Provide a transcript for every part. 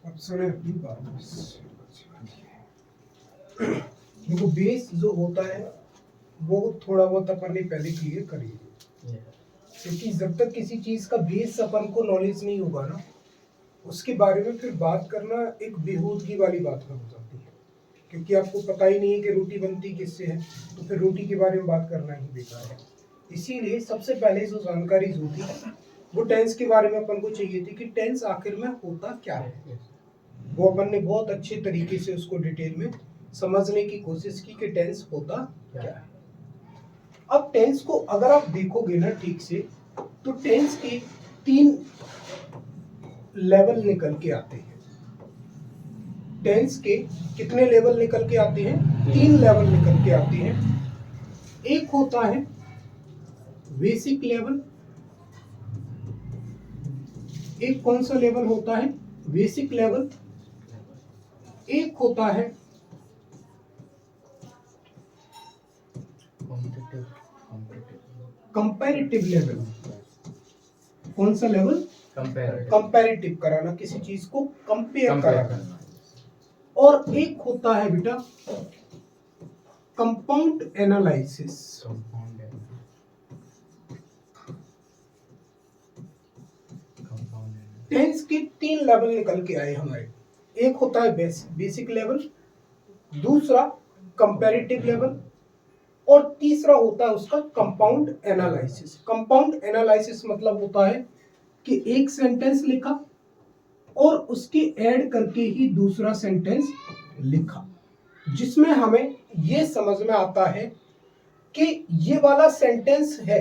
अब सुने अपनी बात। देखो बेस जो होता है वो थोड़ा बहुत अपन ने पहले क्लियर करिए, क्योंकि जब तक किसी चीज का बेस अपन को नॉलेज नहीं होगा ना, उसके बारे में फिर बात करना एक बेहूदगी वाली बात हो जाती है। क्योंकि आपको पता ही नहीं है कि रोटी बनती किससे है, तो फिर रोटी के बारे में बात करना ही बेकार है। इसीलिए सबसे पहले जो जानकारी होती है वो टेंस के बारे में अपन को चाहिए थी कि टेंस आखिर में होता क्या है। वो अपन ने बहुत अच्छे तरीके से उसको डिटेल में समझने की कोशिश की कि टेंस होता क्या है। अब टेंस को अगर आप देखोगे ना ठीक से, तो टेंस के 3 लेवल निकल के आते हैं। टेंस के कितने लेवल निकल के आते हैं? 3 लेवल निकल के आते हैं। एक होता है बेसिक लेवल। एक कौन सा लेवल होता है? Basic level. एक होता है कंपैरेटिव लेवल। कौन सा लेवल? कंपैरेटिव कराना, किसी चीज को कंपेयर कराना। और एक होता है बेटा कंपाउंड एनालिसिस। टेंस के 3 लेवल निकल के आए हमारे। एक होता है बेसिक लेवल, दूसरा कंपैरेटिव लेवल, और तीसरा होता है उसका कंपाउंड एनालिसिस। कंपाउंड एनालिसिस मतलब होता है कि एक सेंटेंस लिखा और उसके ऐड करके ही दूसरा सेंटेंस लिखा, जिसमें हमें यह समझ में आता है कि ये वाला सेंटेंस है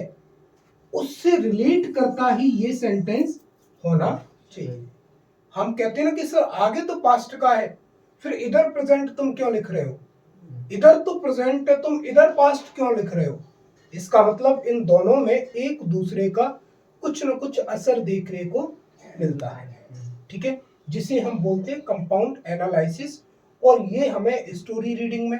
उससे रिलेट करता ही ये सेंटेंस होना चाहिए। हम कहते हैं ना कि सर आगे तो पास्ट का है, फिर इधर प्रेजेंट तुम क्यों लिख रहे हो? इधर तो प्रेजेंट है, तुम इधर पास्ट क्यों लिख रहे हो? इसका मतलब इन दोनों में एक दूसरे का कुछ न कुछ असर देखने को मिलता है, ठीक है, जिसे हम बोलते हैं कंपाउंड एनालिसिस। और ये हमें स्टोरी रीडिंग में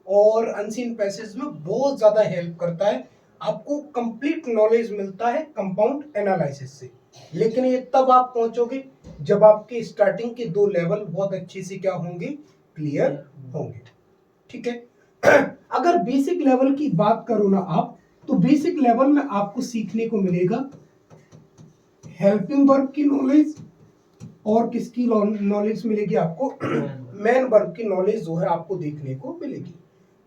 और अनसीन पैसेज में बहुत ज्यादा हेल्प करता है। आपको कंप्लीट नॉलेज मिलता है कंपाउंड एनालिसिस से। लेकिन ये तब आप पहुंचोगे जब आपके स्टार्टिंग के 2 लेवल बहुत अच्छे से क्या होंगे? क्लियर होंगे, ठीक है। अगर बेसिक लेवल की बात करो ना आप, तो बेसिक लेवल में आपको सीखने को मिलेगा हेल्पिंग वर्ब की नॉलेज, और किसकी नॉलेज मिलेगी आपको? मेन वर्ब की नॉलेज जो है आपको देखने को मिलेगी।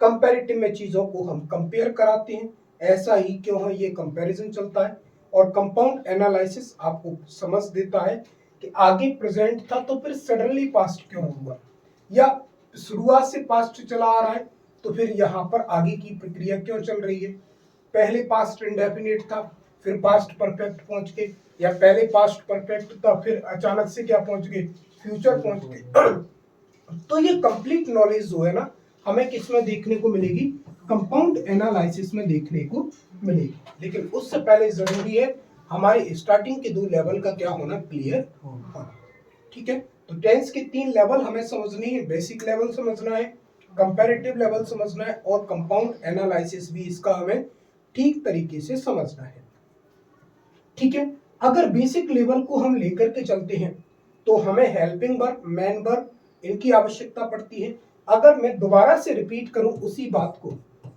कंपैरेटिव में चीजों को हम कंपेयर कराते हैं, ऐसा ही क्यों है, ये कंपैरिजन चलता है। और कंपाउंड एनालिसिस आपको समझ देता है कि आगे प्रेजेंट था तो फिर सडनली पास्ट क्यों हुआ, या शुरुआत से पास्ट चला आ रहा है तो फिर यहाँ पर आगे की प्रक्रिया क्यों चल रही है। पहले पास्ट इंडेफिनिट था फिर पास्ट परफेक्ट पहुंच गए, या पहले पास्ट परफेक्ट था फिर अचानक से क्या पहुंच गए? फ्यूचर पहुंच गए। तो ये कंप्लीट नॉलेज जो है ना हमें किसमें देखने को मिलेगी? कंपाउंड एनालिसिस में देखने को मिलेगी। लेकिन उससे पहले जरूरी है हमारे स्टार्टिंग के 2 लेवल का क्या होना? क्लियर होना, ठीक है। तो टेंस के 3 लेवल हमें समझनी है। बेसिक लेवल समझना है, कंपैरेटिव लेवल समझना है, और कंपाउंड एनालिसिस भी इसका हमें ठीक तरीके से समझना है, ठीक है। अगर बेसिक लेवल को हम लेकर के चलते हैं तो हमें हेल्पिंग वर्ब, मेन वर्ब, इनकी आवश्यकता पड़ती है। अगर मैं दोबारा से रिपीट करूं उसी बात को,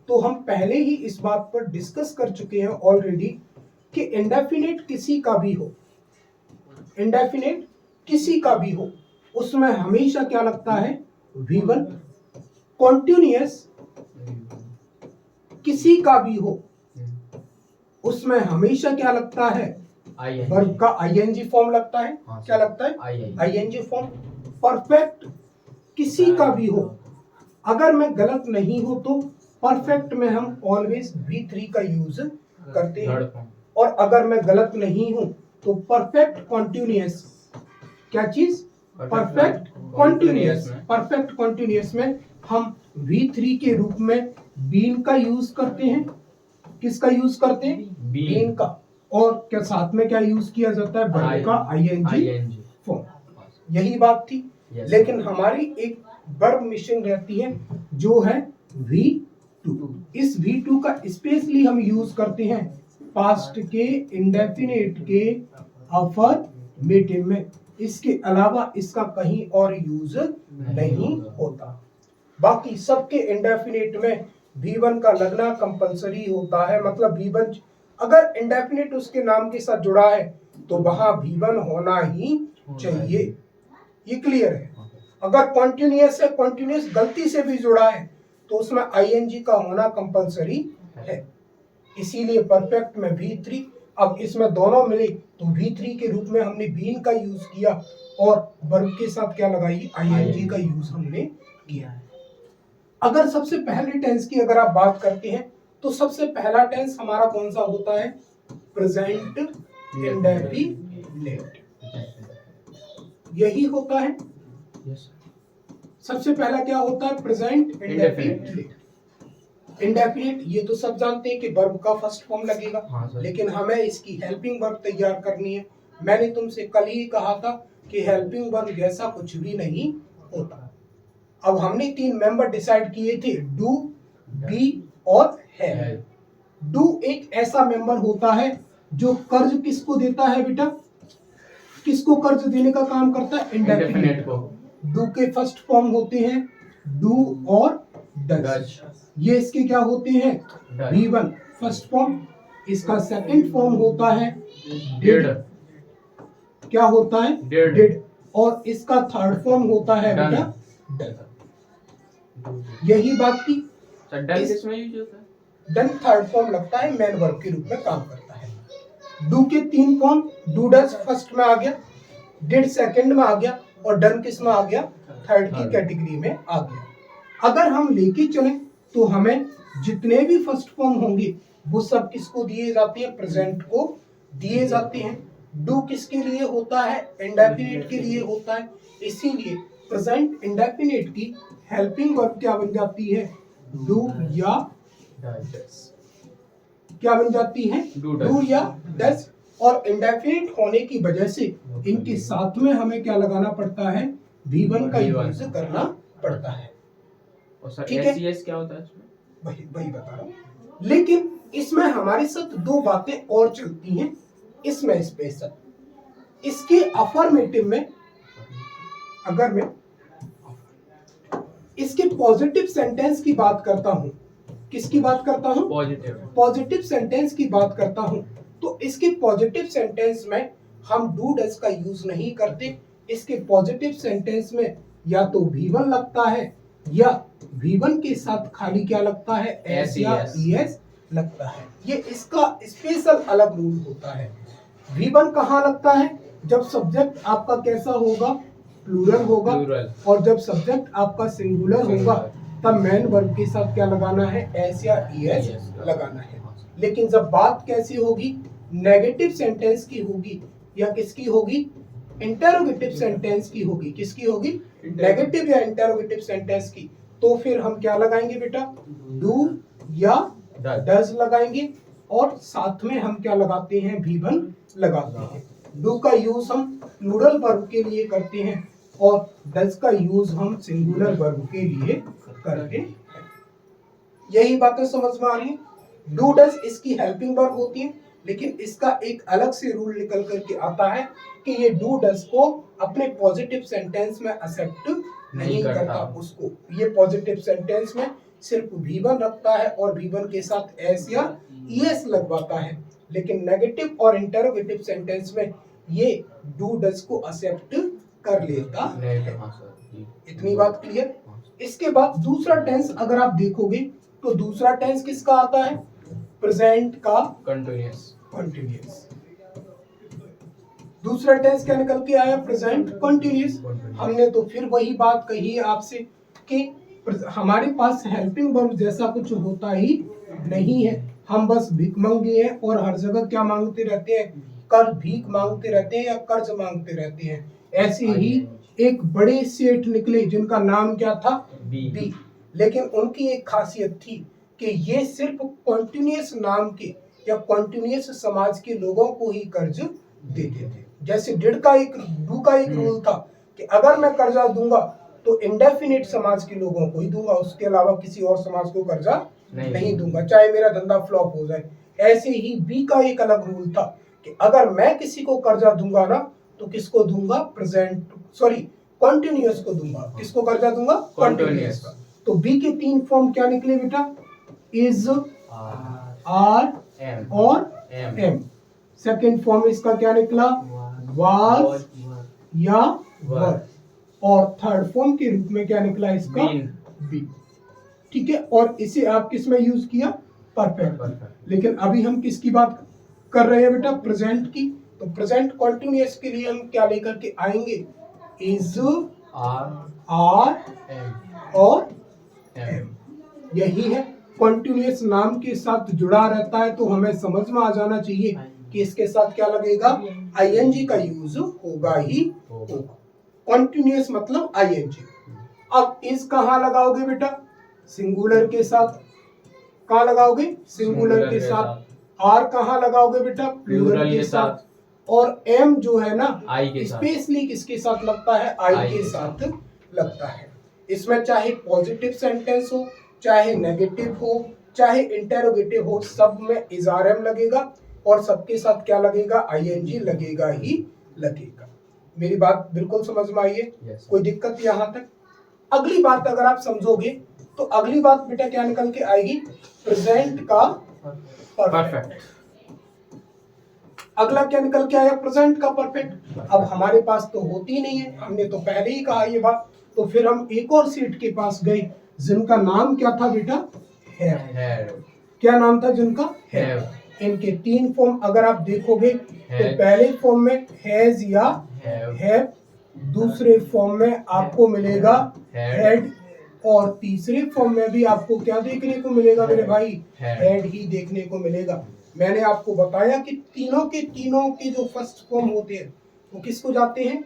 तो हम पहले ही इस बात पर डिस्कस कर चुके हैं ऑलरेडी कि इंडेफिनिट किसी का भी हो, इंडेफिनिट किसी का भी हो, उसमें हमेशा क्या लगता है? V1। कॉन्टिन्यूअस किसी का भी हो, उसमें हमेशा क्या लगता है? वर्ब का ING फॉर्म लगता है। क्या लगता है? ING form. परफेक्ट किसी का भी हो, अगर मैं गलत नहीं हूं तो परफेक्ट में हम ऑलवेज V3 का यूज करते हैं। और अगर मैं गलत नहीं हूं तो परफेक्ट कॉन्टिन्यूअस, क्या चीज? Perfect continuous. परफेक्ट कॉन्टिन्यूअस में हम V3 के रूप में बीन का यूज करते हैं। किसका यूज करते हैं? बीन का। और क्या साथ में क्या यूज किया जाता है? वर्ब का ING फॉर्म। यही बात थी। लेकिन हमारी एक वर्ब मिसिंग रहती है जो है V2। इस V2 का स्पेशली हम यूज करते हैं पास्ट के इंडेफिनिट के अफर्मेटिव में। इसके अलावा इसका कहीं और यूज नहीं होता। बाकी सबके इंडेफिनिट में V1 का लगना कंपलसरी होता है, मतलब V1 अगर इंडेफिनिट उसके नाम के साथ जुड़ा है तो वहां V1 होना ही चाहिए। ये क्लियर है। अगर कॉन्टिन्यूअस है, कॉन्टिन्यूअस गलती से भी जुड़ा है तो उसमें ING का होना कंपलसरी है। इसीलिए परफेक्ट में V3, अब इसमें दोनों मिले तो V3 के रूप में हमने बीन का यूज किया और वर्ब के साथ क्या लगाई, ING का यूज हमने किया है। अगर सबसे पहले टेंस की अगर आप बात करते हैं तो सबसे पहला टेंस हमारा कौन सा होता है, प्रेजेंट इंडेफिनिट, यही होता है। सबसे पहला क्या होता है, प्रेजेंट इंडेफिनिट। इंडेफिनिट ये तो सब जानते हैं कि वर्ब का फर्स्ट फॉर्म लगेगा, लेकिन हमें इसकी हेल्पिंग वर्ब तैयार करनी है। मैंने तुमसे कल ही कहा था कि हेल्पिंग वर्ब जैसा कुछ भी नहीं होता। अब हमने 3 मेंबर डिसाइड किए थे, डू, बी और हैव। डू एक ऐसा मेंबर होता है जो कर्ज किसको देता है बेटा, किसको कर्ज देने का काम करता है, इंडेफिनिट को। डू के फर्स्ट फॉर्म होते हैं डू और डज। ये इसके क्या होते हैं, V1 फर्स्ट फॉर्म। इसका सेकंड फॉर्म होता है डिड, क्या होता है, डिड। और इसका थर्ड फॉर्म होता है बेटा डन। यही बात थी। डन थर्ड फॉर्म लगता है, मेन वर्ब के रूप में काम करता है। डू के 3 फॉर्म, डू डज फर्स्ट में आ गया, डिड सेकंड में आ गया और डन किस में आ गया, थर्ड की कैटेगरी में आ गया। अगर हम लेके चलें तो हमें जितने भी फर्स्ट फॉर्म होंगे वो सब किसको दिए जाते हैं, प्रेजेंट को दिए जाते हैं। डू किसके लिए होता है, इंडेफिनिट के लिए होता है। इसीलिए प्रेजेंट इंडेफिनिट की हेल्पिंग वर्ब क्या बन जाती है, डू या डज। क्या बन जाती है, डू या डज। और इंडेफिनिट होने की वजह से इनके साथ में हमें क्या लगाना पड़ता है, V1 का यूज करना पड़ता है। ठीक है, क्या होता है इसमें, वही बता रहा हूं। लेकिन इसमें हमारे साथ 2 बातें और चलती हैं इसमें स्पेशल। इसके अफर्मेटिव में अगर मैं इसके पॉजिटिव सेंटेंस की बात करता हूं, किसकी बात करता हूं, पॉजिटिव सेंटेंस की बात करता हूं, तो इसके पॉजिटिव सेंटेंस में हम डू डज का यूज नहीं करते। इसके पॉजिटिव सेंटेंस में या तो V1 लगता है या V1 के साथ खाली क्या लगता है, एस या ES लगता है। ये इसका स्पेशल अलग रूल होता है। V1 कहाँ लगता है, जब सब्जेक्ट आपका कैसा होगा, प्लूरल होगा, और जब सब्जेक्ट आपका सिंगुलर होगा तब मेन वर्ब के साथ क्या लगाना है, एस या ES लगाना है। लेकिन जब बात कैसी होगी, नेगेटिव सेंटेंस की होगी या किसकी होगी, इंटरोगेटिव सेंटेंस की होगी, किसकी होगी, नेगेटिव या इंटरोगेटिव सेंटेंस की, तो फिर हम क्या लगाएंगे बेटा, डू या डज लगाएंगे। और साथ में हम क्या लगाते हैं, V1 लगाते हैं। डू का यूज हम प्लूरल वर्ब के लिए करते हैं और डज का यूज हम सिंगुलर वर्ब के लिए करते हैं। यही बातें समझ में आ रही है। डू डज इसकी हेल्पिंग वर्ब होती है, लेकिन इसका एक अलग से रूल निकल करके आता है कि ये डू डज को अपने पॉजिटिव सेंटेंस में एक्सेप्ट नहीं करता। उसको ये पॉजिटिव सेंटेंस में सिर्फ V1 रखता है और V1 के साथ एस या ES लगवाता है, लेकिन नेगेटिव और इंटरोगेटिव सेंटेंस में ये डू डज को एक्सेप्ट कर लेता है। इतनी बात क्लियर। इसके बाद दूसरा टेंस अगर आप देखोगे तो दूसरा टेंस किसका आता है, प्रेजेंट का कंटिन्यूअस। दूसरा टेंस क्या निकल के आया, प्रेजेंट कंटिन्यूअस। हमने तो फिर वही बात कही है आपसे कि हमारे पास हेल्पिंग वर्ब जैसा कुछ होता ही नहीं है। हम बस भिखमंगे हैं और हर जगह क्या मांगते रहते हैं, कर भीख मांगते रहते हैं या कर्ज मांगते रहते हैं। ऐसे ही एक बड़े सेठ निकले जिनका नाम क्या था, बी। लेकिन उनकी एक खासियत थी कि ये सिर्फ कॉन्टिन्यूअस नाम के या कॉन्टिन्यूअस समाज के लोगों को ही कर्ज देते थे। जैसे डू का एक रूल था कि अगर मैं कर्जा दूंगा तो इंडेफिनिट समाज के लोगों को ही दूंगा, उसके अलावा किसी और समाज को कर्जा नहीं दूंगा, चाहे मेरा धंधा फ्लॉप हो जाए। ऐसे ही बी का एक अलग रूल था कि अगर मैं किसी को कर्जा दूंगा ना तो किसको दूंगा, प्रेजेंट, सॉरी कॉन्टिन्यूअस को दूंगा, किसको कर्जा दूंगा, कॉन्टिन्यूअस का। तो बी के 3 फॉर्म क्या निकले बेटा, इज, आर और एम। सेकेंड फॉर्म इसका क्या निकला, वाज या वर। और थर्ड फॉर्म के रूप में क्या निकला इसका, बी। ठीक है, और इसे आप किस में यूज किया, परफेक्ट। लेकिन अभी हम किसकी बात कर रहे हैं बेटा, प्रेजेंट की। तो प्रेजेंट कॉन्टिन्यूअस के लिए हम क्या लेकर के आएंगे, इज, आर और एम। यही है, कॉन्टिन्यूअस नाम के साथ जुड़ा रहता है तो हमें समझ में आ जाना चाहिए कि इसके साथ क्या लगेगा, आईएनजी का यूज होगा ही होगा। कॉन्टिन्यूअस मतलब आईएनजी। अब इस कहाँ लगाओगे बेटा, सिंगुलर के साथ। कहाँ लगाओगे, सिंगुलर के साथ। आर कहाँ लगाओगे बेटा, प्लूरल के साथ। और एम जो है ना, स्पेशली किसके साथ लगता है, आई के साथ लगता है। इसमें चाहे पॉजिटिव सेंटेंस हो, चाहे नेगेटिव हो, चाहे इंटेरोगेटिव हो, सब में इज़ारएम लगेगा और सबके साथ क्या लगेगा, आईएनजी लगेगा ही लगेगा। मेरी बात बिल्कुल समझ में आई है? कोई दिक्कत यहाँ तक? अगली बात अगर आप समझोगे तो अगली बात बेटा क्या निकल के आएगी, प्रेजेंट का परफेक्ट। अगला क्या निकल के आया, प्रेजेंट का परफेक्ट। अब हमारे पास तो होती नहीं है, हमने तो पहले ही कहा ये बात। तो फिर हम एक और सेट के पास गए जिनका नाम क्या था बेटा, हैव। क्या नाम था जिनका, हैव। इनके 3 फॉर्म अगर आप देखोगे तो पहले फॉर्म में हैज या हैव, दूसरे फॉर्म में आपको मिलेगा हैड, और तीसरे फॉर्म में भी आपको क्या देखने को मिलेगा मेरे भाई, हैड ही देखने को मिलेगा। मैंने आपको बताया कि तीनों के जो फर्स्ट फॉर्म होते हैं वो किसको जाते हैं,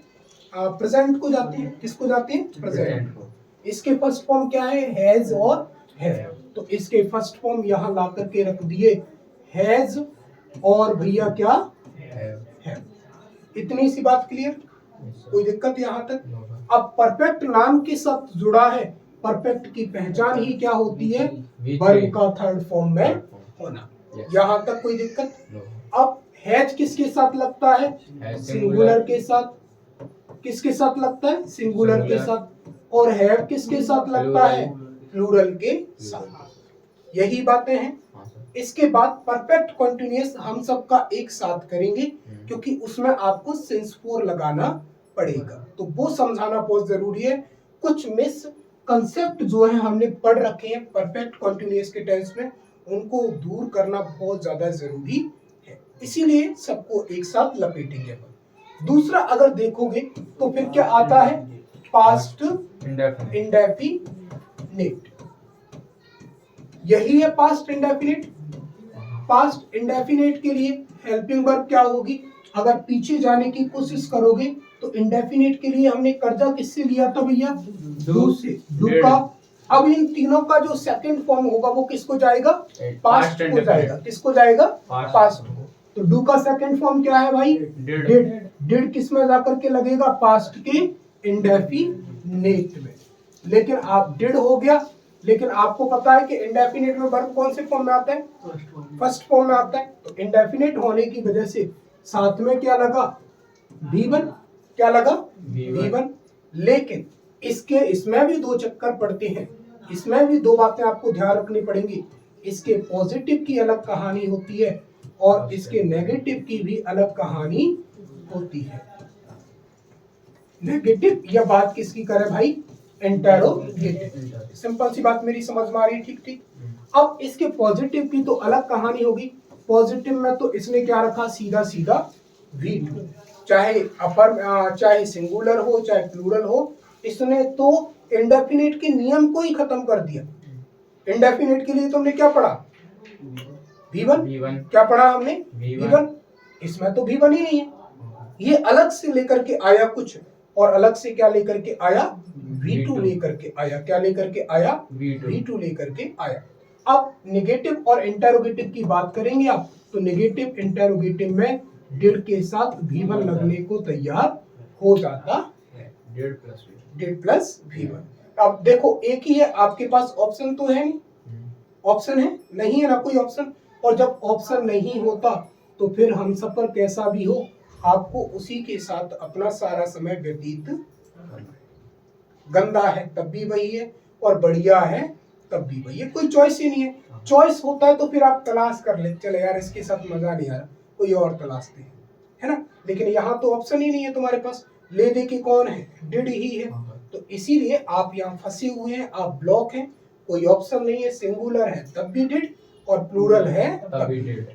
प्रेजेंट को जाते हैं। किसको जाते हैं, प्रेजेंट को। इसके फर्स्ट फॉर्म क्या है, हैज और हैव। तो इसके फर्स्ट फॉर्म यहाँ ला करके रख दिए, हैज और भैया क्या, हैव। इतनी सी बात क्लियर, कोई दिक्कत यहाँ तक? अब परफेक्ट नाम के साथ जुड़ा है, परफेक्ट की पहचान ही क्या होती है, वर्ब का थर्ड फॉर्म में होना। यहाँ तक कोई दिक्कत? अब हैज किसके साथ लगता है, सिंगुलर के साथ। किसके साथ लगता है, सिंगुलर के साथ। और हैव किसके साथ लगता है, प्लूरल के साथ। यही बातें हैं। इसके बाद परफेक्ट कॉन्टिन्यूअस हम सबका एक साथ करेंगे क्योंकि उसमें आपको सिंस फोर लगाना पड़ेगा, तो वो समझाना बहुत जरूरी है। कुछ मिस कंसेप्ट जो है हमने पढ़ रखे हैं परफेक्ट कॉन्टिन्यूअस के टेंस में, उनको दूर करना बहुत ज्यादा जरूरी है, इसीलिए सबको एक साथ लपेटेंगे। दूसरा अगर देखोगे तो फिर क्या आता है, पास्ट इंडेफिनिट। यही है पास्ट इंडेफिनिट। पास्ट इंडेफिनिट के लिए हेल्पिंग वर्ब क्या होगी, अगर पीछे जाने की कोशिश करोगे तो इंडेफिनिट के लिए हमने कर्जा किससे लिया था भैया, डू से, डू का। अब इन तीनों का जो सेकंड फॉर्म होगा वो किसको जाएगा, पास्ट को जाएगा। किसको जाएगा, पास्ट को। तो डू का सेकंड फॉर्म क्या है भाई, डिड। डिड किस में जाकर के लगेगा, पास्ट के इंडेफिनिट में। लेकिन आप डिड हो गया, लेकिन आपको पता है कि इंडेफिनिट में वर्ब कौन से फॉर्म में आता है, फर्स्ट फॉर्म में आता है। तो इंडेफिनिट होने की वजह से साथ में क्या लगा, V1। क्या लगा, V1। लेकिन इसमें भी दो चक्कर पड़ते हैं, इसमें भी दो बातें आपको ध्यान रखनी पड़ेंगी। इसके पॉजिटिव की अलग कहानी होती है और इसके नेगेटिव की भी अलग कहानी होती है। नेगेटिव या बात किसकी करे भाई, इंटेरोगेटिव। सिंपल सी बात मेरी समझ में आ रही है, ठीक ठीक। अब इसके पॉजिटिव की तो अलग कहानी होगी। पॉजिटिव में तो इसने क्या रखा, सीधा सीधा V2, चाहे अपर चाहे सिंगुलर हो चाहे प्लूरल हो, इसने तो इंडेफिनिट के नियम को ही खत्म कर दिया। इंडेफिनिट के लिए तुमने क्या पढ़ा, V1। क्या पढ़ा हमने, V1। इसमें तो V1 ही नहीं है, ये अलग से लेकर के आया कुछ, और अलग से क्या लेकर के आया, V2 लेकर के आया। क्या लेकर के आया, V2 लेकर के आया। अब नेगेटिव और इंटेरोगेटिव की बात करेंगे आप, तो नेगेटिव इंटेरोगेटिव में डिड के साथ V1 लगने को तैयार हो जाता है, डिड प्लस V1। अब देखो एक ही है आपके पास, ऑप्शन तो है नहीं, ऑप्शन है नहीं, है ना कोई ऑप्शन। और जब ऑप्शन नहीं होता तो फिर हम सब पर कैसा भी हो आपको उसी के साथ अपना सारा समय व्यतीत करना है। गंदा है तब भी वही है, और बढ़िया है तब भी वही है, कोई चॉइस ही नहीं है। चॉइस होता है तो फिर आप तलाश कर ले, चले यार इसके साथ मजा नहीं आ रहा, कोई और तलाशते हैं, है ना। लेकिन यहाँ तो ऑप्शन ही नहीं है तुम्हारे पास, ले दे के कौन है, डिड ही है। तो इसीलिए आप यहाँ फंसे हुए हैं, आप ब्लॉक हैं, कोई ऑप्शन नहीं है। सिंगुलर है तब भी डिड, और प्लूरल है तब भी डिड।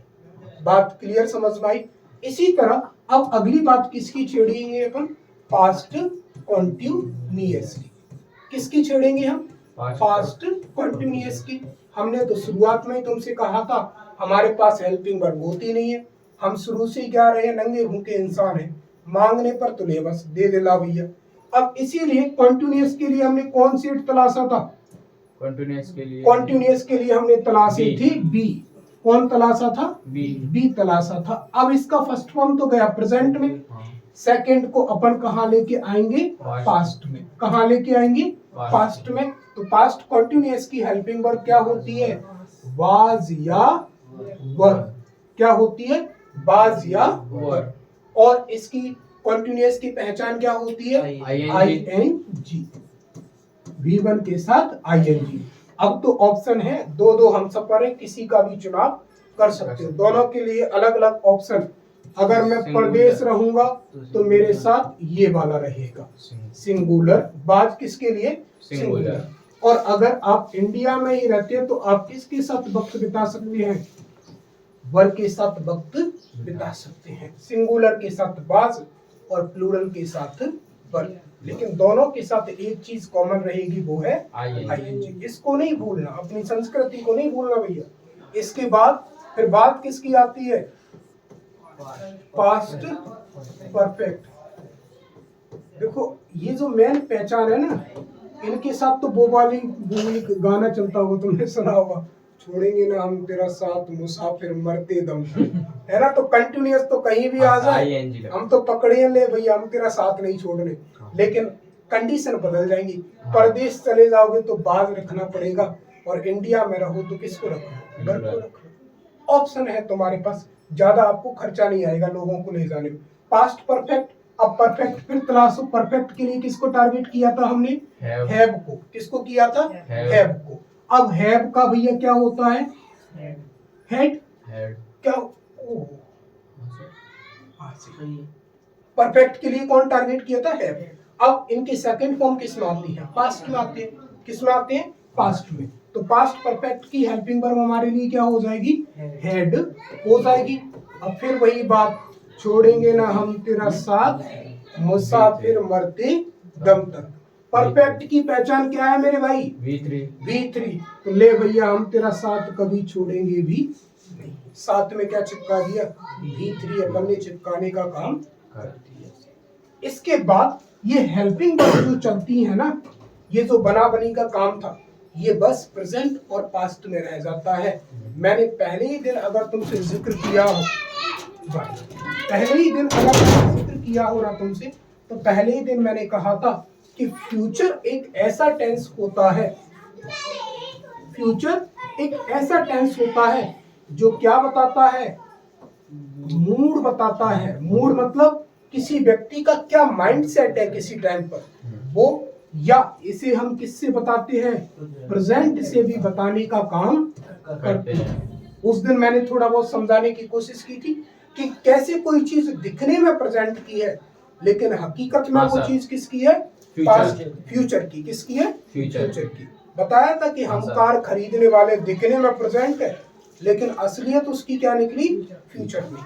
बात क्लियर समझ में आई। इसी तरह अब अगली बात किसकी छेड़ेंगे अपन, पास्ट कॉन्टिन्यूअसली। किसकी छेड़ेंगे हम, पास्ट कॉन्टिन्यूअस की। हमने तो शुरुआत में ही तुमसे कहा था हमारे पास हेल्पिंग वर्ब होती नहीं है, हम शुरू से ही क्या रहे, नंगे भूखे इंसान हैं, मांगने पर तो ले बस दे दे ला भैया। अब इसीलिए कॉन्टिन्यूअस के लिए हमने कौन सी तलाशा था, कॉन्टिन्यूअस के लिए हमने तलाशी थी बी। कौन तलाशा था, बी तलाशा था। अब इसका फर्स्ट फॉर्म तो गया प्रेजेंट में, सेकंड को अपन कहाँ लेके आएंगे, पास्ट में। कहाँ लेके आएंगे, पास्ट में। तो पास्ट कॉन्टिन्यूअस की हेल्पिंग वर्ब क्या होती है, वाज या वर। क्या होती है, वाज या वर। और इसकी कॉन्टिन्यूअस की पहचान क्या होती है, ING, V1 के साथ ING। अब तो ऑप्शन है दो हम सब पर है, किसी का भी चुनाव कर सकते हो, दोनों के लिए अलग अलग ऑप्शन। अगर मैं परदेश रहूंगा तो मेरे साथ ये वाला रहेगा सिंगुलर, बाज किसके लिए, सिंगुलर। और अगर आप इंडिया में ही रहते हैं तो आप किसके साथ वक्त बिता सकते हैं, वर के साथ वक्त बिता सकते हैं। सिंगुलर के साथ बाज और प्लूरल के साथ वर, लेकिन दोनों के साथ एक चीज कॉमन रहेगी, वो है ING। इसको नहीं भूलना, अपनी संस्कृति को नहीं भूलना भैया। इसके बाद फिर बात किसकी आती है, पास्ट परफेक्ट। देखो ये जो मेन पहचान है ना, इनके साथ तो वो वाली गाना चलता होगा, तुमने सुना होगा, छोड़ेंगे ना हम तेरा साथ मुसाफिर मरते दम तक, है ना। तो कंटिन्यूअस तो कहीं भी आ जाए, हम तो पकड़े ले भैया, हम तेरा साथ नहीं छोड़ने, लेकिन कंडीशन बदल जाएंगी। परदेश चले जाओगे तो बाज रखना पड़ेगा, और इंडिया में रहो तो किसको रखना, वर को रखना। ऑप्शन है तुम्हारे पास, ज्यादा आपको खर्चा नहीं आएगा लोगों को ले जाने में। पास्ट परफेक्ट, अब परफेक्ट फिर तलाशो। परफेक्ट के लिए किसको टारगेट किया था हमने, हैव को। किसको किया था, हैव को। अब हैव का भैया क्या होता है, हेड। क्या, परफेक्ट के लिए कौन टारगेट किया था, हैव। अब इनकी सेकंड फॉर्म किस में आती है, पास्ट में आती है। किस में आते हैं, पास्ट में। तो पास्ट परफेक्ट की हेल्पिंग वर्ब हमारे लिए क्या हो जाएगी, हेड हो जाएगी। अब फिर वही बात, छोड़ेंगे ना हम तेरा साथ मुसाफिर मरते दम तक। परफेक्ट की पहचान क्या है मेरे भाई, V3। तो ले भैया हम तेरा साथ कभी छोड़ेंगे भी नहीं। साथ में क्या चिपका दिया, V3 अपन ने चिपकाने का काम कर दिया। इसके बाद ये हेल्पिंग वर्ब जो चलती है ना, ये जो बना बनी का काम था, ये बस प्रेजेंट और पास्ट में रह जाता है। मैंने पहले ही दिन अगर तुमसे जिक्र किया हो, पहले ही दिन अगर मैंने जिक्र किया हो ना तुमसे, तो पहले ही दिन मैंने कहा था कि फ्यूचर एक ऐसा टेंस होता है, फ्यूचर एक ऐसा टेंस होता है जो क्या बताता है, मूड बताता है। मूड मतलब किसी व्यक्ति का क्या माइंडसेट है किसी टाइम पर वो, या इसे हम किससे बताते हैं, प्रेजेंट से भी बताने का काम करते हैं। उस दिन मैंने थोड़ा बहुत समझाने की कोशिश की थी कि कैसे कोई चीज दिखने में प्रेजेंट की है, लेकिन हकीकत में वो चीज किसकी है, पास्ट, फ्यूचर की। किसकी है, फ्यूचर की। बताया था कि हम कार खरीदने वाले दिखने में प्रेजेंट है, लेकिन असलियत उसकी क्या निकली, फ्यूचर में।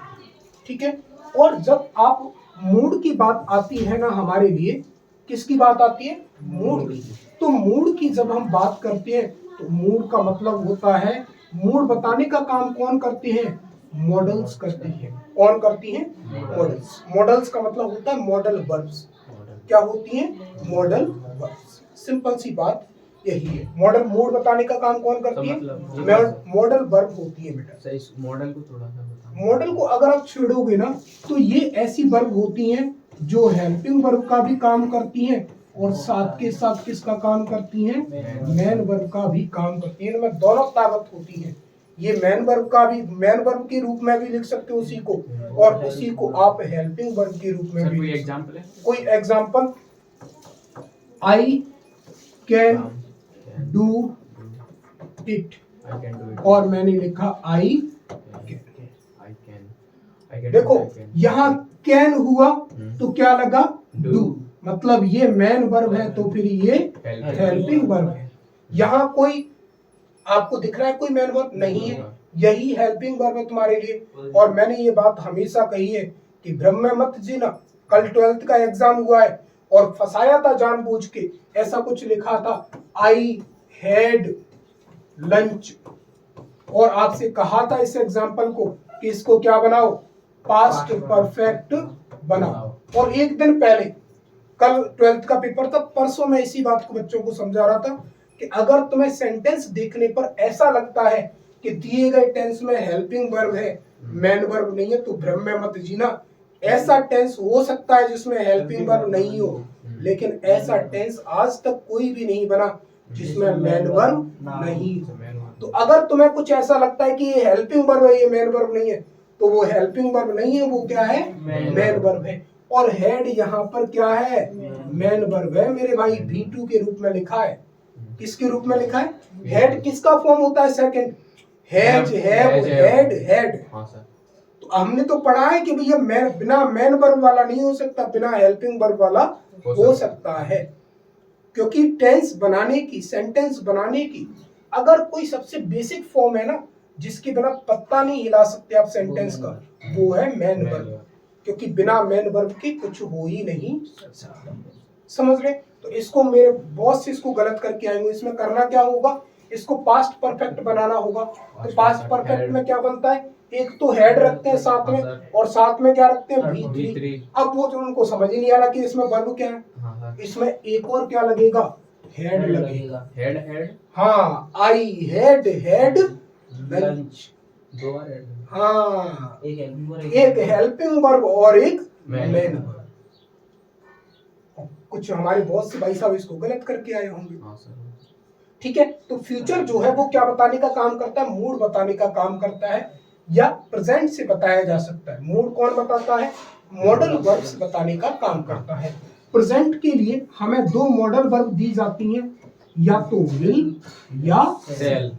ठीक है। और जब आप मूड की बात आती है ना हमारे लिए, किसकी बात आती है, मूड की। तो मूड की जब हम बात करते हैं तो मूड का मतलब होता है, मूड बताने का काम कौन करते हैं, मॉडल्स करते हैं। कौन करती हैं, मॉडल्स। मॉडल्स का मतलब होता है मॉडल वर्ब्स। क्या होती हैं, मॉडल वर्ब्स। सिंपल सी बात यही है। मॉडल, मूड बताने का काम कौन करती है, मॉडल वर्ब होती है बेटा। मॉडल को थोड़ा सा बताओ। मॉडल को अगर आप छेड़ोगे ना तो ये ऐसी वर्ब होती हैं जो हेल्पिंग वर्ब का भी काम करती हैं और साथ के साथ किसका काम करती हैं, मेन वर्ब का भी काम करती हैं। इनमें दोनों ताकत होती है। ये मैन वर्ब का भी मैन वर्ब के रूप में भी लिख सकते हो उसी को, और उसी को आप हेल्पिंग वर्ब के रूप में सर भी कोई लिख सकते एग्जांपल है? हो। कोई example, I can do it, I can do it. और मैंने लिखा आई। आई कैन देखो यहाँ कैन हुआ तो क्या लगा, Do। डू, मतलब ये मैन वर्ब है तो फिर ये हेल्पिंग वर्ब है। यहाँ कोई आपको दिख रहा है कोई मैन वर्ब नहीं है, यही हेल्पिंग वर्ब है तुम्हारे लिए। और मैंने ये बात हमेशा कही है कि भ्रम में मत जीना। कल 12th का एग्जाम हुआ है और फंसाया था जानबूझ के, ऐसा कुछ लिखा था आई हैड लंच, और आपसे कहा था इस एग्जाम्पल को कि इसको क्या बनाओ, पास्ट परफेक्ट बनाओ। और एक दिन पहले, कल 12th का पेपर था, परसों मैं इसी बात को बच्चों को समझा रहा था कि अगर तुम्हें सेंटेंस देखने पर ऐसा लगता है कि दिए गए टेंस में हेल्पिंग वर्ब है, मैन वर्ब नहीं है, तो भ्रम में मत जीना। ऐसा टेंस हो सकता है जिसमें हेल्पिंग वर्ब नहीं हो, लेकिन ऐसा टेंस आज तक कोई भी नहीं बना जिसमें मैन वर्ब नहीं हो। तो अगर तुम्हें कुछ ऐसा लगता है कि ये हेल्पिंग वर्ब है, ये मैन वर्ब नहीं है, तो वो हेल्पिंग वर्ब नहीं है, वो क्या है, मैन वर्ब है। और हेड यहाँ पर क्या है, मैन वर्ब है मेरे भाई, V2 के रूप में लिखा है। किसके रूप में लिखा है, हेड किसका फॉर्म होता है, second, has, have, head, head. हाँ सर। तो हमने तो पढ़ा है कि भैया बिना मैन वर्ब वाला नहीं हो सकता, बिना हेल्पिंग वर्ब वाला हो सकता है। क्योंकि टेंस बनाने की, सेंटेंस बनाने की अगर कोई सबसे बेसिक फॉर्म है ना, जिसके बिना पत्ता नहीं हिला सकते आप सेंटेंस का, वो है मैन वर्ब। क्योंकि बिना मैन वर्ब के कुछ हो ही नहीं सकता। समझ रहे? तो इसको मेरे बॉस से इसको गलत करके आएंगे। इसमें करना क्या होगा, इसको पास्ट परफेक्ट बनाना होगा। तो पास्ट परफेक्ट में क्या बनता है, एक तो हेड रखते हैं साथ में, और साथ में क्या रखते हैं, V3। अब वो जो उनको समझ ही नहीं आ रहा कि इसमें वर्ब क्या है, इसमें एक और क्या लगेगा, हेड लगेगा। हेड हेड, हाँ, आई हैड हैड लंच। दो बार हेड। हाँ, एक हेल्पिंग वर्ब और एक मैन वर्ब। कुछ हमारे बॉस से भाई साहब इसको गलत करके आए होंगे। हाँ सर। ठीक है, तो फ्यूचर जो है वो क्या बताने का काम करता है, मूड बताने का काम करता है, या प्रेजेंट से बताया जा सकता है। मूड कौन बताता है, मॉडल वर्ब्स बताने का काम करता है। प्रेजेंट के लिए हमें दो मॉडल वर्ब दी जाती हैं, या तो विल या सेल।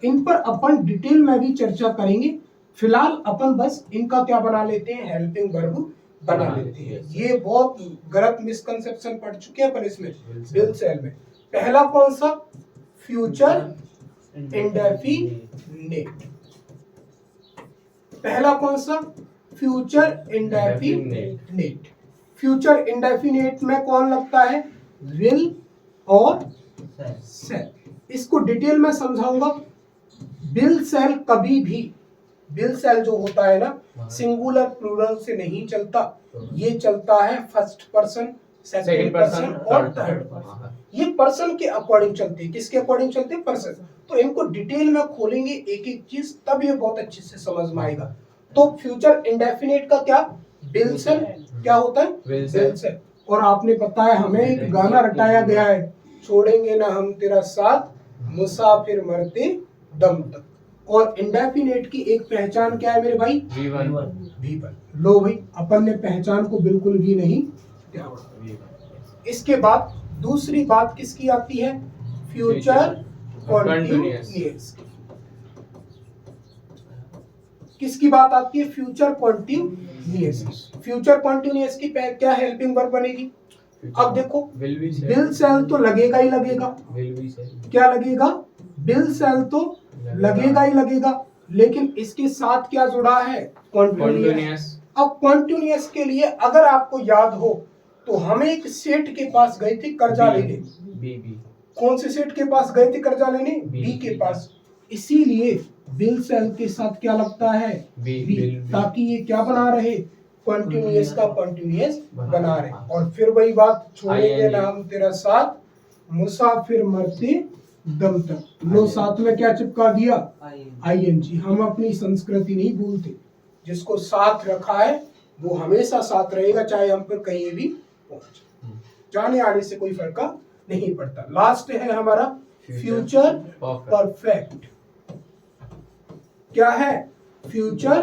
इन पर अपन डिटेल में भी चर्चा करेंगे। फिलहाल अपन बस इनका क्या बना लेते हैं, हेल्पिंग वर्ब बना लेते हैं। ये बहुत गलत मिसकंसेप्शन पढ़ चुके हैं अपन इसमें, विल सेल में। पहला कौन सा, फ्यूचर इंडेफिनिट। पहला कौन सा, फ्यूचर इंडेफिनिट। फ्यूचर इंडेफिनिट में कौन लगता है, विल और सेल। इसको डिटेल में समझाऊंगा। विल सेल कभी भी, विल सेल जो होता है ना, सिंगुलर प्लूरल से नहीं चलता, ये चलता है फर्स्ट पर्सन, सेकंड पर्सन और थर्ड पर्सन। ये पर्सन के अकॉर्डिंग चलते हैं। किसके अकॉर्डिंग चलते हैं, पर्सन। तो इनको डिटेल में खोलेंगे एक एक चीज, तब ये बहुत अच्छे से समझ में आएगा। तो फ्यूचर इंडेफिनिट का क्या, विल सेल क्या होता है, विल सेल। और आपने पता है हमें एक गाना रटाया गया है, छोड़ेंगे ना हम तेरा साथ, मुसाफिर मरते दम तक। और इंडेफिनिट की एक पहचान क्या है मेरे भाई, V1। लो भाई, अपन ने पहचान को बिल्कुल भी नहीं त्यागा। इसके बाद दूसरी बात किसकी आती है, फ्यूचर कॉन्टिन्यूअस। किसकी बात आती है, फ्यूचर कॉन्टिन्यूअस। फ्यूचर कॉन्टिन्यूअस की क्या हेल्पिंग वर्ब बनेगी। अब देखो, विल सेल तो लगेगा ही लगेगा, क्या लगेगा, विल सेल तो लगेगा ही लगेगा, लेकिन इसके साथ क्या जुड़ा है, कॉन्टिन्यूअस। अब कॉन्टिन्यूअस के लिए अगर आपको याद हो तो हम एक सेठ के पास गए थे कर्जा लेने। कौन से सेठ के पास गए थे कर्जा लेने, बी के पास। इसीलिए विल सेल के साथ क्या लगता है, बी, ताकि ये क्या बना रहे, कॉन्टिन्यूअस का कॉन्टिन्यूअस बना रहे। और फिर वही बात, छोड़ेंगे ना हम तेरा साथ, मुसाफिर मरते दम तक। लो साथ में क्या चिपका दिया, ING। हम अपनी संस्कृति नहीं भूलते, जिसको साथ रखा है वो हमेशा साथ रहेगा, चाहे हम पर कहीं भी पहुंचे। जाने आने से कोई फर्क नहीं पड़ता। लास्ट है हमारा फ्यूचर परफेक्ट। क्या है? Future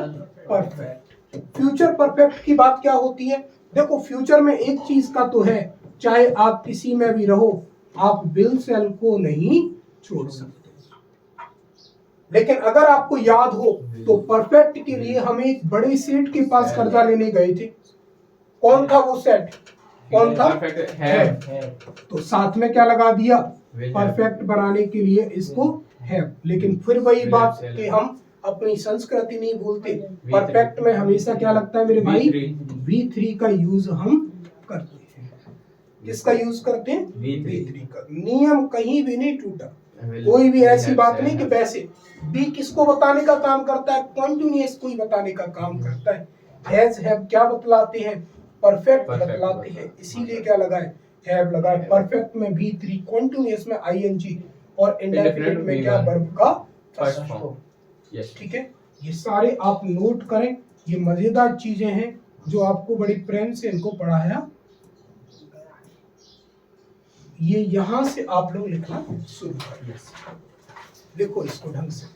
perfect. फ्यूचर परफेक्ट की बात क्या होती है? देखो फ्यूचर में एक चीज का तो है, चाहे आप किसी में भी रहो आप विल सेल को नहीं छोड़ सकते। लेकिन अगर आपको याद हो तो परफेक्ट के लिए हम एक बड़े सेठ के पास कर्जा लेने गए थे। कौन था वो सेठ? कौन था? है। तो साथ में क्या लगा दिया? परफेक्ट बनाने के लिए इसको है। लेकिन फिर वही बात कि हम अपनी संस्कृति नहीं भूलते। परफेक्ट में हमेशा क्या लगता है मेरे भाई? V3 का यूज हम करते हैं। किसका यूज करते हैं? V3 का। नियम कहीं भी नहीं टूटा। कोई भी ऐसी बात नहीं कि वैसे बी किसको बताने का काम करता है? कॉन्टिन्यूअस को ही बताने का काम करता है। हैज हैव क्या बतलाते हैं? परफेक्ट बतलाते हैं। इसीलिए क्या लगा है? हैव लगा है। परफेक्ट में V3, कॉन्टिन्यूअस में ING और इंडेफिनिट में क्या? वर्ब का फर्स्ट फॉर्म। ठीक है, ये सारे आप नोट करें। ये मजेदार चीजें हैं जो आपको बड़ी प्रेम से इनको पढ़ाया। ये यहां से आप लोग लिखना शुरू करिए। देखो इसको ढंग से।